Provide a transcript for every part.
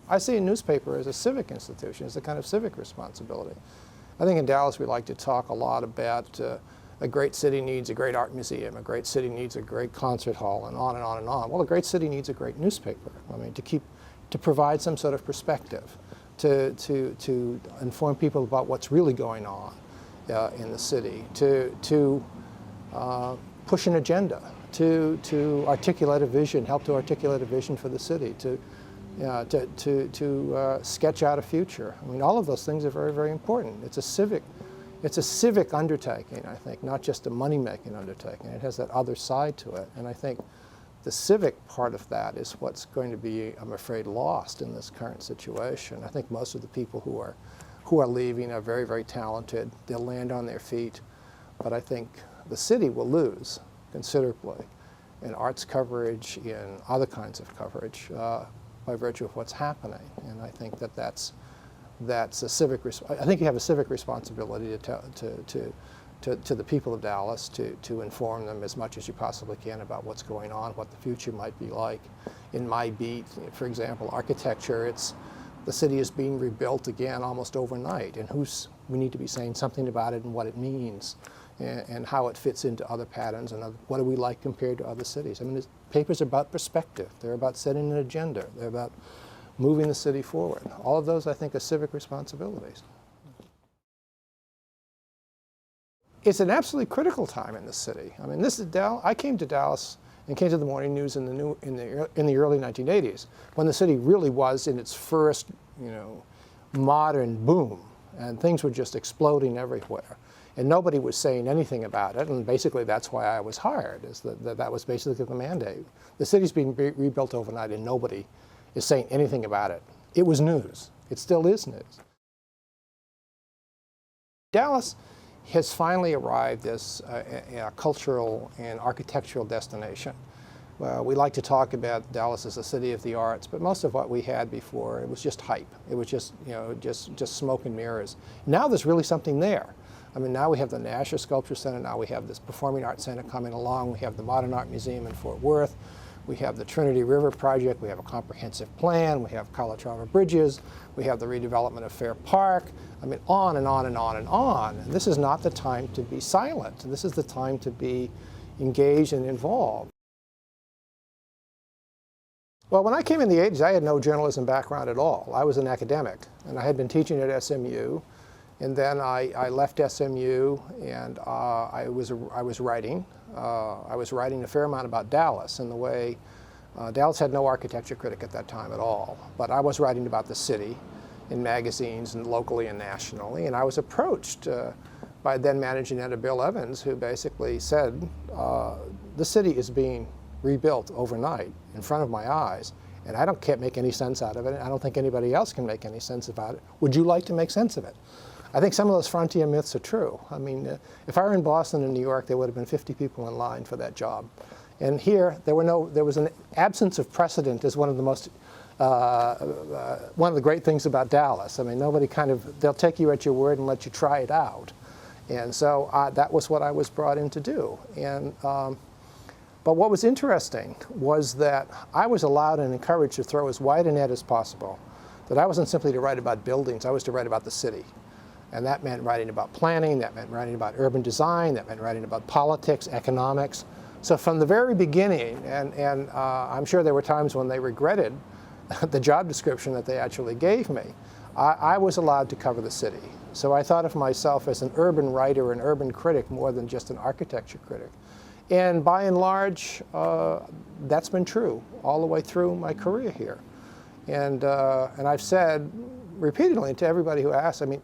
I see a newspaper as a civic institution, as a kind of civic responsibility. I think in Dallas we like to talk a lot about a great city needs a great art museum, a great city needs a great concert hall, and on and on and on. Well, a great city needs a great newspaper. I mean, to provide some sort of perspective, to inform people about what's really going on in the city, to push an agenda, to articulate a vision, help to articulate a vision for the city, to sketch out a future. I mean, all of those things are very, very important. It's a civic undertaking, I think, not just a money-making undertaking. It has that other side to it, and I think the civic part of that is what's going to be, I'm afraid, lost in this current situation. I think most of the people who are leaving are very, very talented. They'll land on their feet, but I think the city will lose considerably in arts coverage, in other kinds of coverage, by virtue of what's happening. And I think that's a civic. I think you have a civic responsibility to the people of Dallas to inform them as much as you possibly can about what's going on, what the future might be like. In my beat, for example, architecture, the city is being rebuilt again almost overnight, and we need to be saying something about it and what it means, and how it fits into other patterns, and what do we like compared to other cities. I mean, papers are about perspective. They're about setting an agenda. They're about moving the city forward. All of those, I think, are civic responsibilities. It's an absolutely critical time in the city. I mean, I came to Dallas and came to the Morning News in the early 1980s, when the city really was in its first, modern boom, and things were just exploding everywhere. And nobody was saying anything about it, and basically that's why I was hired, is that was basically the mandate. The city's being rebuilt overnight and nobody is saying anything about it. It was news. It still is news. Dallas has finally arrived as a cultural and architectural destination. We like to talk about Dallas as a city of the arts, but most of what we had before, it was just hype. It was just, just smoke and mirrors. Now there's really something there. I mean, now we have the National Sculpture Center, now we have this Performing Arts Center coming along, we have the Modern Art Museum in Fort Worth, we have the Trinity River Project, we have a comprehensive plan, we have College Harbor Bridges, we have the redevelopment of Fair Park. I mean, on and on and on and on. This is not the time to be silent. This is the time to be engaged and involved. Well, when I came in the 80s, I had no journalism background at all. I was an academic, and I had been teaching at SMU. And then I left SMU, and I was writing. I was writing a fair amount about Dallas, and the way Dallas had no architecture critic at that time at all. But I was writing about the city in magazines, and locally and nationally. And I was approached by then managing editor Bill Evans, who basically said, the city is being rebuilt overnight in front of my eyes, and I can't make any sense out of it. I don't think anybody else can make any sense about it. Would you like to make sense of it? I think some of those frontier myths are true. I mean, if I were in Boston and New York, there would have been 50 people in line for that job. And here, there was an absence of precedent as one of the most, one of the great things about Dallas. I mean, nobody they'll take you at your word and let you try it out. And so that was what I was brought in to do. And, but what was interesting was that I was allowed and encouraged to throw as wide a net as possible. That I wasn't simply to write about buildings, I was to write about the city. And that meant writing about planning, that meant writing about urban design, that meant writing about politics, economics. So from the very beginning, and I'm sure there were times when they regretted the job description that they actually gave me, I was allowed to cover the city. So I thought of myself as an urban writer, an urban critic, more than just an architecture critic. And by and large, that's been true all the way through my career here. And I've said repeatedly to everybody who asks, I mean,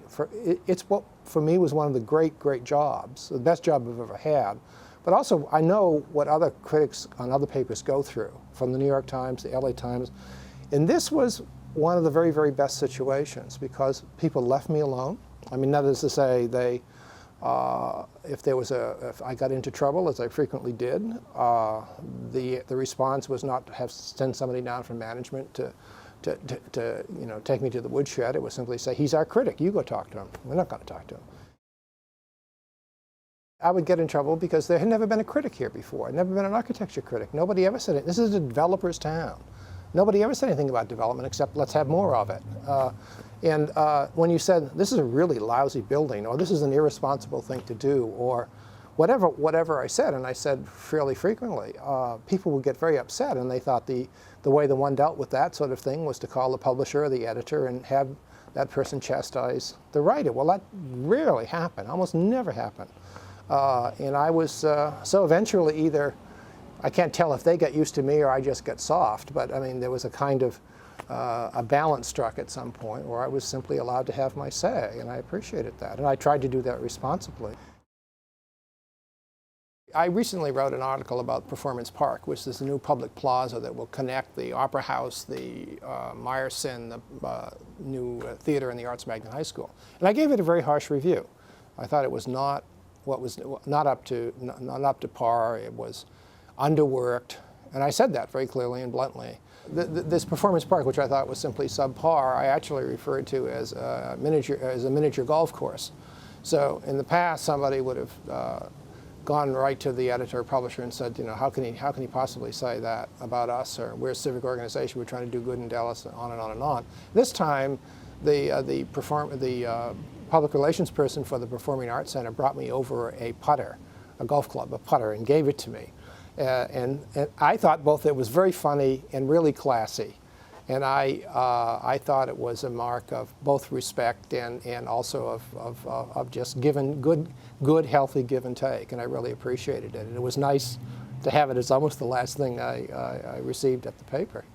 it's what for me was one of the great, great jobs, the best job I've ever had. But also, I know what other critics on other papers go through, from the New York Times, the LA Times. And this was one of the very, very best situations, because people left me alone. I mean, that is to say, if I got into trouble, as I frequently did, the response was not to send somebody down from management to take me to the woodshed. It was simply say, he's our critic, you go talk to him. We're not going to talk to him. I would get in trouble because there had never been a critic here before. Never been an architecture critic. Nobody ever said it. This is a developer's town. nobody ever said anything about development except let's have more of it. When you said this is a really lousy building, or this is an irresponsible thing to do, or whatever I said, and I said fairly frequently, people would get very upset, and they thought the way the one dealt with that sort of thing was to call the publisher or the editor and have that person chastise the writer. Well, that rarely happened, almost never happened. And I was, so eventually either, I can't tell if they got used to me or I just got soft, but I mean, there was a kind of a balance struck at some point where I was simply allowed to have my say, and I appreciated that. And I tried to do that responsibly. I recently wrote an article about Performance Park, which is a new public plaza that will connect the Opera House, the Meyerson, the new theater, and the Arts Magnet High School. And I gave it a very harsh review. I thought it was not up to par. It was underworked, and I said that very clearly and bluntly. This Performance Park, which I thought was simply subpar, I actually referred to as a miniature golf course. So in the past, somebody would have gone right to the editor or publisher and said, you know, how can he possibly say that about us, or we're a civic organization, we're trying to do good in Dallas, on and on and on. This time, the public relations person for the Performing Arts Center brought me over a putter, a golf club, a putter, and gave it to me. And I thought both it was very funny and really classy. And I thought it was a mark of both respect and also of just good, healthy give and take. And I really appreciated it. And it was nice to have it as almost the last thing I received at the paper.